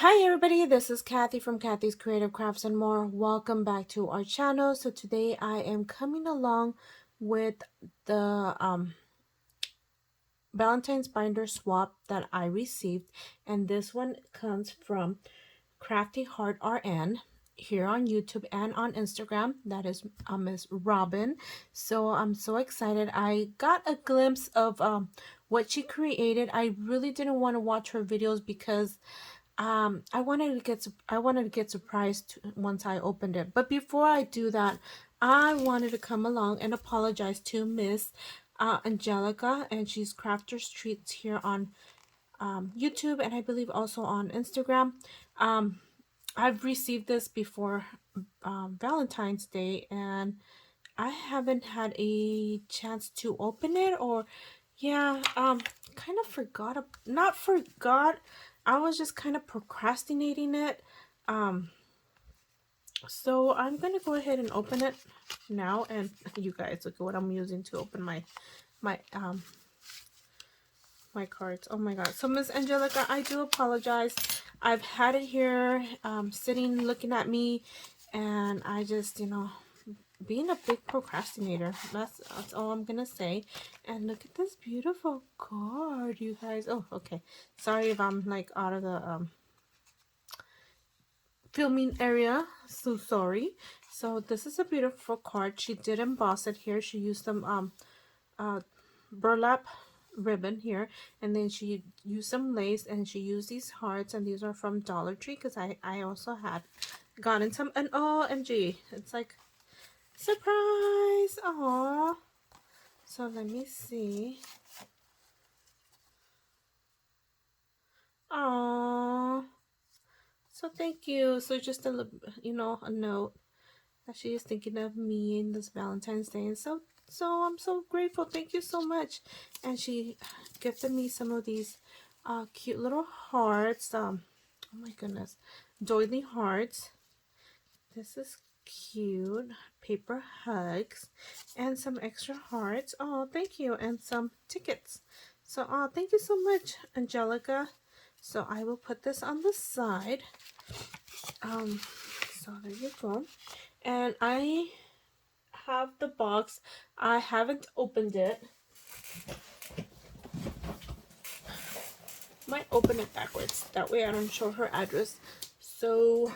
Hi everybody, this is Cathy from Cathy's Creative Crafts and more. Welcome back to our channel. So today I am coming along with the Valentine's binder swap that I received, and this one comes from Crafty Heart RN here on YouTube and on Instagram. That is Miss Robin. So I'm so excited. I got a glimpse of what she created. I really didn't want to watch her videos because I wanted to get surprised once I opened it. But before I do that, I wanted to come along and apologize to Miss Angelica, and she's Crafters Treats here on YouTube, and I believe also on Instagram. I've received this before Valentine's Day, and I haven't had a chance to open it, or yeah, kind of forgot, not forgot, I was just kind of procrastinating it. So I'm gonna go ahead and open it now, and you guys look at what I'm using to open my my cards. Oh my god. So Miss Angelica, I do apologize. I've had it here sitting looking at me, and I just, being a big procrastinator, that's all I'm gonna say. And look at this beautiful card, you guys. Oh, okay, sorry if I'm like out of the filming area, so sorry. So this is a beautiful card. She did emboss it here. She used some burlap ribbon here, and then she used some lace, and she used these hearts, and these are from Dollar Tree because I also had gotten some. And OMG, it's like surprise. Oh, so let me see. Oh, so thank you. So just a a note that she is thinking of me in this Valentine's Day, and so I'm so grateful. Thank you so much. And she gifted me some of these cute little hearts. Oh my goodness, doily hearts. This is cute. Paper hugs and some extra hearts. Oh, thank you. And some tickets. So thank you so much, Angelica. So I will put this on the side. So there you go. And I have the box. I haven't opened it. Might open it backwards. That way I don't show her address. So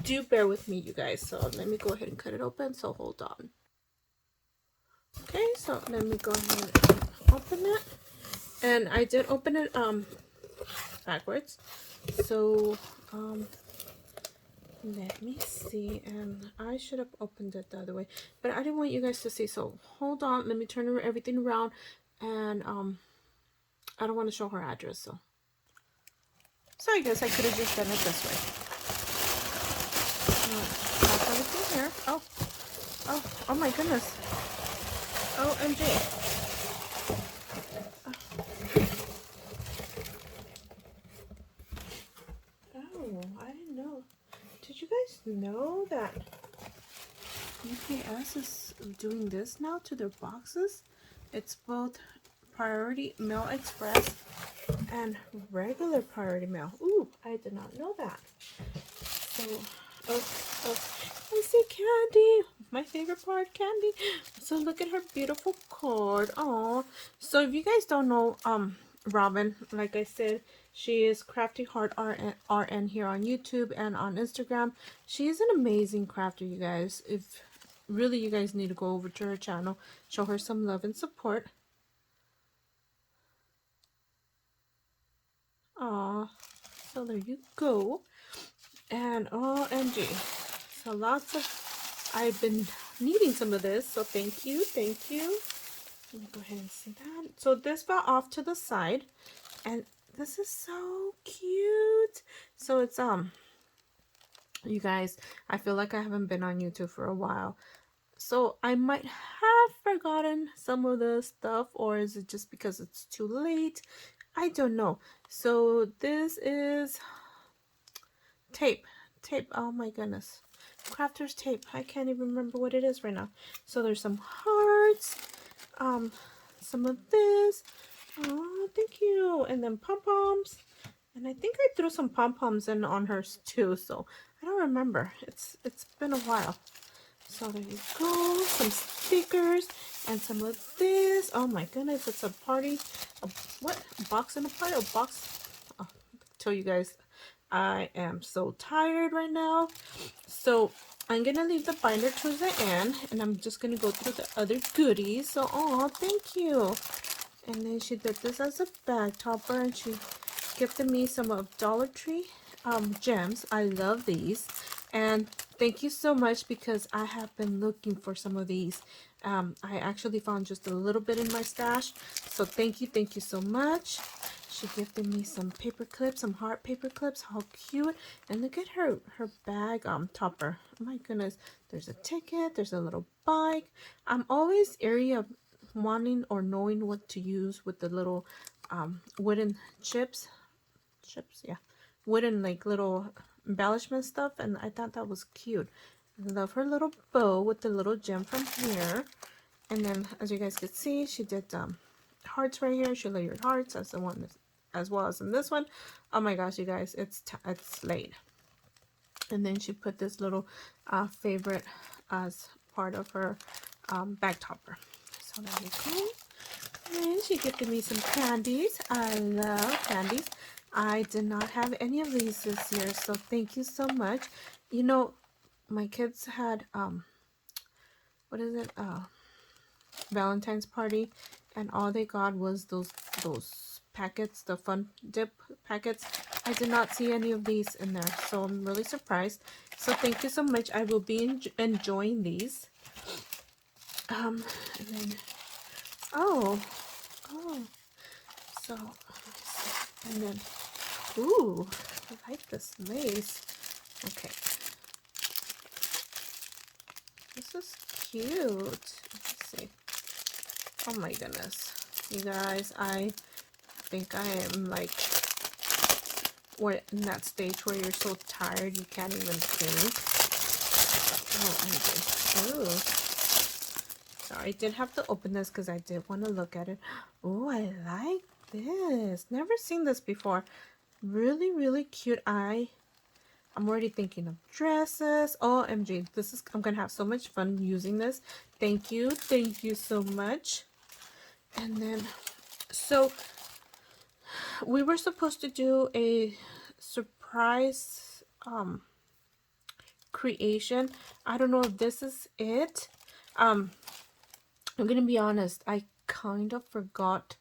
do bear with me, you guys. So let me go ahead and cut it open. So hold on. Okay, so let me go ahead and open it. And I did open it backwards. So let me see, and I should have opened it the other way, but I didn't want you guys to see, so hold on, let me turn everything around. And I don't want to show her address, so sorry guys, I could have just done it this way. Pop everything here. Oh my goodness. OMG. Oh, I didn't know. Did you guys know that UPS is doing this now to their boxes? It's both priority mail express and regular priority mail. Ooh, I did not know that. So, I see Candy. My favorite part, Candy. So look at her beautiful card. Oh, so if you guys don't know, Robin, like I said, she is Crafty Heart RN here on YouTube and on Instagram. She is an amazing crafter, you guys. If really you guys need to go over to her channel, show her some love and support. Aw, so there you go. And OMG, so lots of, I've been needing some of this, so thank you. Let me go ahead and see that. So this fell off to the side, and this is so cute. So it's you guys, I feel like I haven't been on YouTube for a while, so I might have forgotten some of the stuff, or is it just because it's too late? I don't know. So this is tape. Oh my goodness, crafters tape. I can't even remember what it is right now. So there's some hearts, some of this. Oh, thank you. And then pom-poms, And I think I threw some pom-poms in on hers too, so I don't remember. It's been a while. So there you go, some stickers and some of this. Oh my goodness, it's a party. What? A box in a party? A box? Oh, tell you guys, I am so tired right now. So I'm gonna leave the binder towards the end, and I'm just gonna go through the other goodies. So, oh, thank you. And then she did this as a bag topper, and she gifted me some of Dollar Tree gems. I love these, and thank you so much because I have been looking for some of these. I actually found just a little bit in my stash, so thank you so much. She gifted me some paper clips, some heart paper clips. How cute! And look at her bag topper. Oh my goodness! There's a ticket. There's a little bike. I'm always airy of wanting or knowing what to use with the little wooden chips, yeah, wooden like little embellishment stuff, and I thought that was cute. I love her little bow with the little gem from here. And then as you guys can see, she did hearts right here. She layered hearts as the one as well as in this one. Oh my gosh, you guys, it's laid. And then she put this little favorite as part of her bag topper. So there you go. And she gifted me some candies. I love candies. I did not have any of these this year, so thank you so much. You know, my kids had what is it? Valentine's party, and all they got was those packets, the fun dip packets. I did not see any of these in there, so I'm really surprised. So thank you so much. I will be enjoying these. And then oh, so and then ooh, I like this lace. Okay, this is cute. Let's see. Oh my goodness, you guys, I think I am like in that stage where you're so tired you can't even think. Oh, ooh. So I did have to open this because I did want to look at it. Oh, I like this. Never seen this before. Really, really cute. I'm already thinking of dresses. OMG, I'm gonna have so much fun using this. Thank you so much. And then, so we were supposed to do a surprise creation. I don't know if this is it. I'm gonna be honest, I kind of forgot.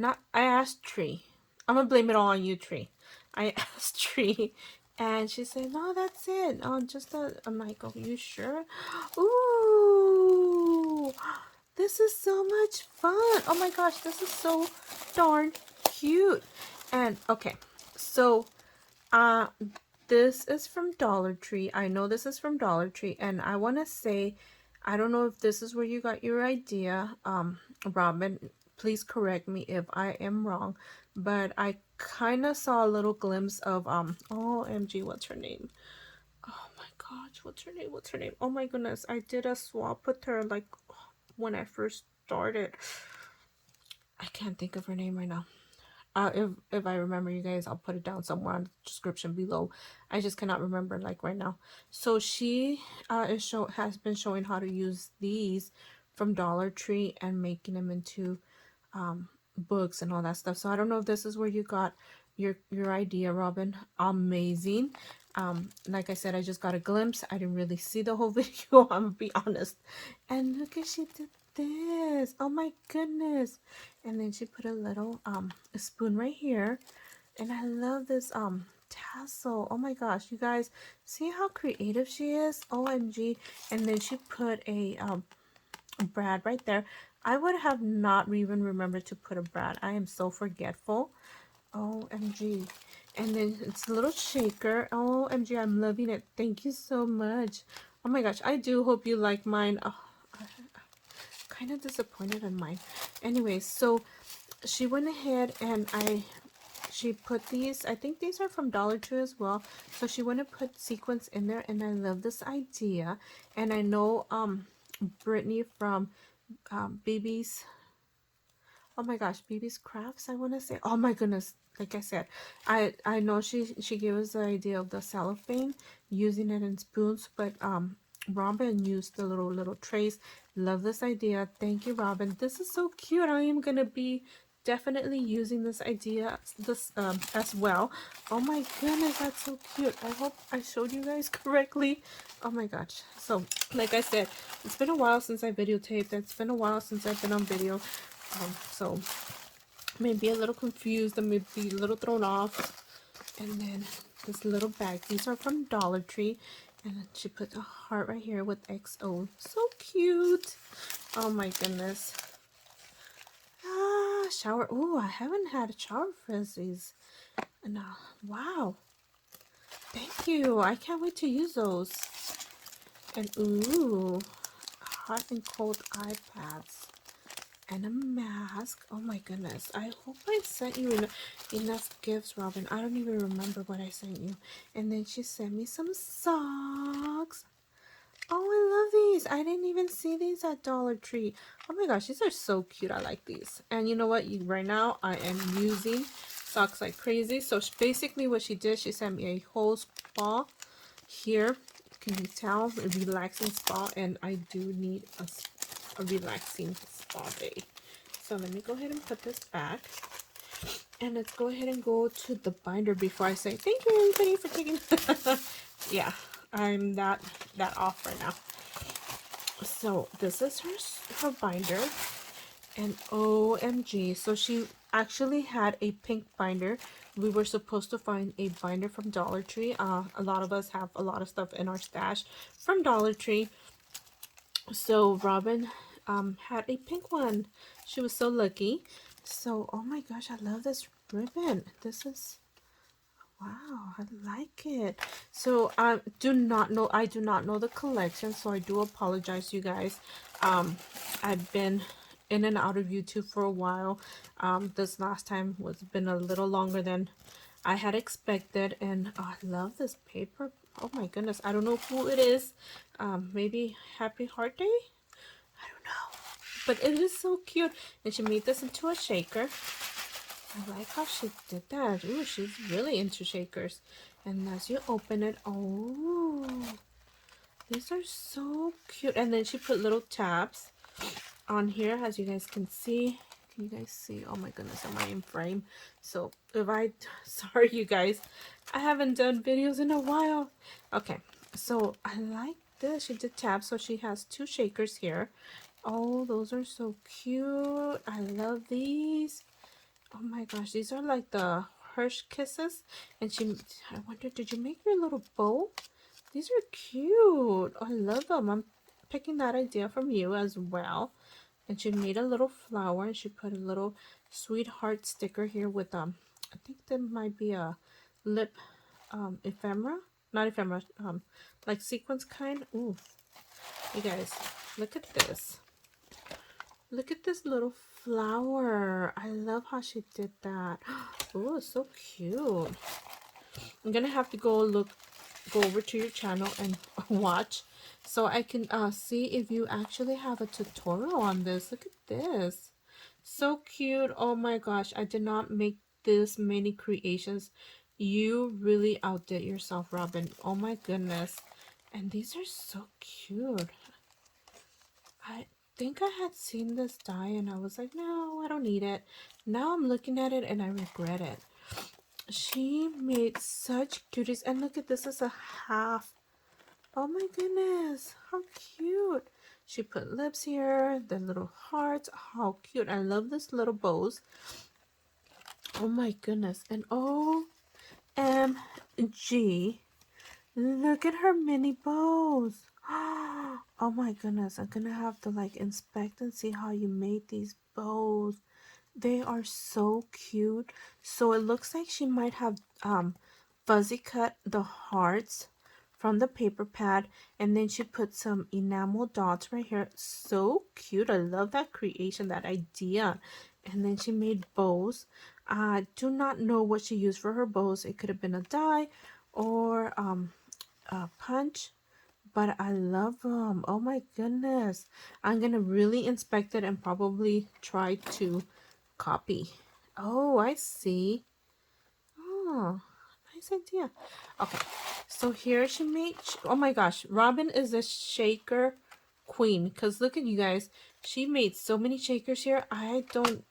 I asked Tree. I'm gonna blame it all on you, Tree. I asked Tree, and she said, "No, that's it. Oh, just a." I'm like, "Oh, you sure?" Ooh, this is so much fun. Oh my gosh, this is so darn cute. And okay, so this is from Dollar Tree. I know this is from Dollar Tree, and I want to say, I don't know if this is where you got your idea, Robin. Please correct me if I am wrong, but I kind of saw a little glimpse of OMG, what's her name? Oh my gosh, what's her name? What's her name? Oh my goodness, I did a swap with her like when I first started. I can't think of her name right now. If I remember, you guys, I'll put it down somewhere in the description below. I just cannot remember like right now. So she has been showing how to use these from Dollar Tree and making them into books and all that stuff. So I don't know if this is where you got your idea, Robin. Amazing. Like I said, I just got a glimpse. I didn't really see the whole video, I'm gonna be honest. And look at, she did this. Oh my goodness. And then she put a little a spoon right here, and I love this tassel. Oh my gosh, you guys, see how creative she is? OMG. And then she put a brad right there. I would have not even remembered to put a brad. I am so forgetful. OMG. And then it's a little shaker. OMG, I'm loving it. Thank you so much. Oh my gosh, I do hope you like mine. Oh, kind of disappointed in mine. Anyway, so she went ahead and she put these, I think these are from Dollar Tree as well. So she went and put sequins in there, and I love this idea. And I know Brittany from BB's, oh my gosh, BB's Crafts, I want to say. Oh my goodness, like I said, I know she gave us the idea of the cellophane, using it in spoons, but Robin used the little trays. Love this idea. Thank you, Robin. This is so cute. I am gonna be definitely using this idea as well. Oh my goodness, that's so cute. I hope I showed you guys correctly. Oh my gosh. So like I said, it's been a while since I videotaped. It's been a while since I've been on video. So maybe a little confused and maybe a little thrown off. And then this little bag. These are from Dollar Tree. And then she put a heart right here with XO. So cute. Oh my goodness. Ah, shower. Oh, I haven't had a shower frizzies. And wow. Thank you. I can't wait to use those. And ooh, hot and cold iPads. And a mask. Oh my goodness. I hope I sent you enough gifts, Robin. I don't even remember what I sent you. And then she sent me some socks. Oh, I love these. I didn't even see these at Dollar Tree. Oh my gosh, these are so cute. I like these. And you know what? Right now, I am using socks like crazy. So basically what she did, she sent me a whole spa here. Can you tell? A relaxing spa. And I do need a relaxing spa day. So let me go ahead and put this back. And let's go ahead and go to the binder before I say thank you everybody for taking yeah, I'm that off right now. So this is her binder. And OMG, so she actually had a pink binder. We were supposed to find a binder from Dollar Tree. A lot of us have a lot of stuff in our stash from Dollar Tree. So Robin had a pink one. She was so lucky. So, oh my gosh, I love this ribbon. This is, wow, I like it. So I do not know the collection, so I do apologize, you guys. I've been in and out of YouTube for a while. This last time was been a little longer than I had expected, and I love this paper. Oh my goodness, I don't know who it is. Maybe Happy Heart Day? I don't know, but it is so cute. And she made this into a shaker. I like how she did that. Ooh, she's really into shakers. And as you open it, oh, these are so cute. And then she put little tabs on here, as you guys can see. Can you guys see? Oh my goodness, am I in frame? So if I, sorry you guys, I haven't done videos in a while. Okay, so I like this. She did tabs, so she has two shakers here. Oh, those are so cute. I love these. Oh my gosh, these are like the Hirsch Kisses. And I wonder, did you make your little bow? These are cute. I love them. I'm picking that idea from you as well. And she made a little flower, and she put a little sweetheart sticker here with I think there might be a lip ephemera, not ephemera, like sequence kind. Ooh, you guys, look at this. Look at this little flower. I love how she did that. Oh, it's so cute. I'm gonna have to go over to your channel and watch, so I can see if you actually have a tutorial on this. Look at this. So cute. Oh my gosh, I did not make this many creations. You really outdid yourself, Robin. Oh my goodness. And these are so cute. I think I had seen this die and I was like, no, I don't need it. Now I'm looking at it and I regret it. She made such cuties. And look at this, is a half. Oh my goodness, how cute. She put lips here, the little hearts. How cute. I love this little bows. Oh my goodness. And OMG, look at her mini bows. Oh my goodness, I'm gonna have to like inspect and see how you made these bows. They are so cute. So it looks like she might have fuzzy cut the hearts from the paper pad, and then she put some enamel dots right here. So cute. I love that creation, that idea. And then she made bows. I do not know what she used for her bows. It could have been a die or a punch, but I love them. Oh my goodness, I'm gonna really inspect it and probably try to copy. Oh, I see. Oh, nice idea. Okay, so here she made, oh my gosh, Robin is a shaker queen. Because look at you guys. She made so many shakers here. I don't,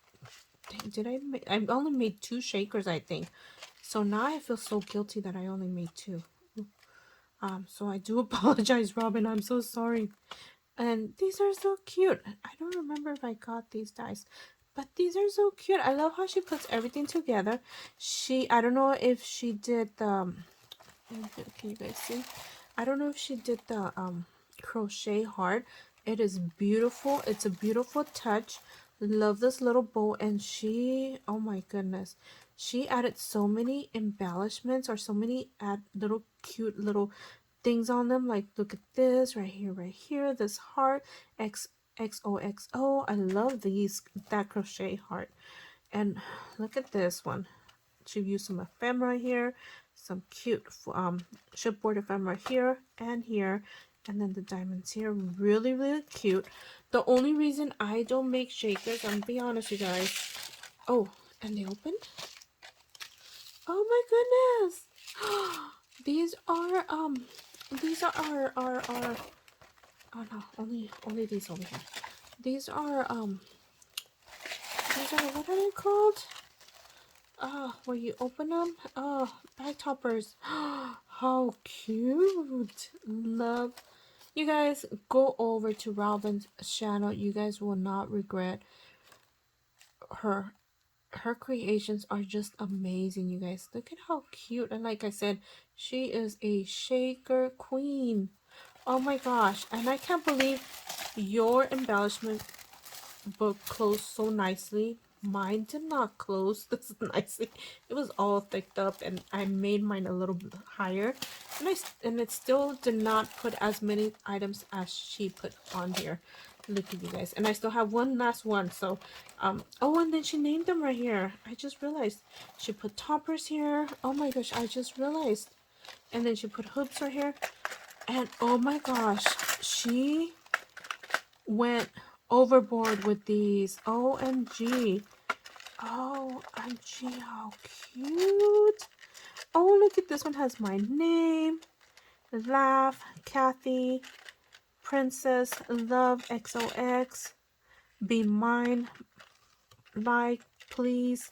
did I make, I only made 2 shakers, I think. So now I feel so guilty that I only made 2. So I do apologize, Robin. I'm so sorry. And these are so cute. I don't remember if I got these dies, but these are so cute. I love how she puts everything together. I don't know if she did the, can you guys see? I don't know if she did the crochet heart. It is beautiful. It's a beautiful touch. Love this little bow. And she, oh my goodness, she added so many embellishments, or so many little cute little things on them. Like, look at this right here, this heart, XOXO. I love that crochet heart. And look at this one. She used some ephemera here, some cute shipboard ephemera here and here, and then the diamonds here. Really, really cute. The only reason I don't make shakers, I'm gonna be honest, you guys. Oh, and they opened. Oh my goodness. These are oh no, only these over here. These are what are they called? Where you open them? Bag toppers. How cute. Love. You guys, go over to Robin's channel. You guys will not regret her. Her creations are just amazing, you guys. Look at how cute. And like I said, she is a shaker queen. Oh my gosh. And I can't believe your embellishment book closed so nicely. Mine did not close this nicely. It was all thicked up, and I made mine a little bit higher, and it still did not put as many items as she put on here. Look at you guys. And I still have one last one. So oh, and then she named them right here. I just realized she put toppers here. Oh my gosh, I just realized. And then she put hoops right here. And oh my gosh, she went overboard with these. OMG. OMG, how cute. Oh, look at this one, has my name. Laugh, Cathy, Princess, Love, XOX, Be Mine, Like, Please.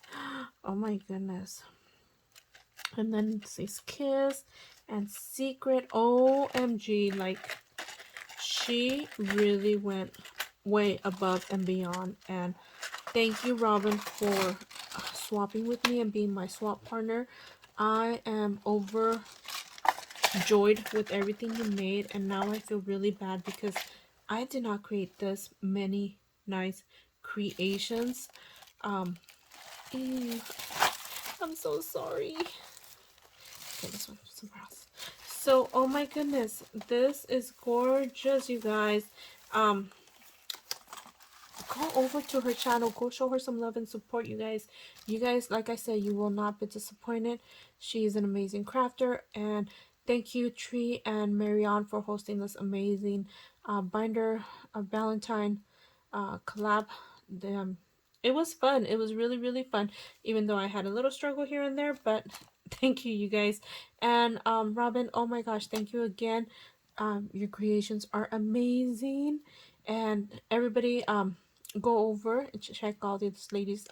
Oh my goodness. And then it says Kiss and Secret. OMG, like, she really went way above and beyond. And thank you, Robin, for swapping with me and being my swap partner. I am overjoyed with everything you made, and now I feel really bad because I did not create this many nice creations. I'm so sorry. Okay, this one somewhere else. So, oh my goodness, this is gorgeous, you guys. Go over to her channel. Go show her some love and support, you guys. You guys, like I said, you will not be disappointed. She is an amazing crafter. And thank you, Tree and Mariann, for hosting this amazing binder Valentine collab. It was fun. It was really, really fun. Even though I had a little struggle here and there. But thank you, you guys. And Robin, oh my gosh, thank you again. Your creations are amazing. And everybody, go over and check all these ladies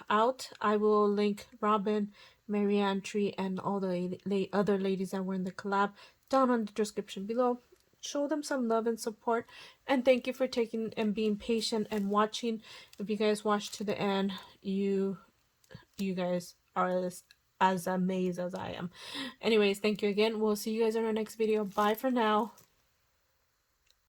out. I will link Robin, Mariann, Tree, and all the other ladies that were in the collab down on the description below. Show them some love and support, and thank you for taking and being patient and watching. If you guys watched to the end, you guys are as amazed as I am. Anyways, thank you again. We'll see you guys in our next video. Bye for now.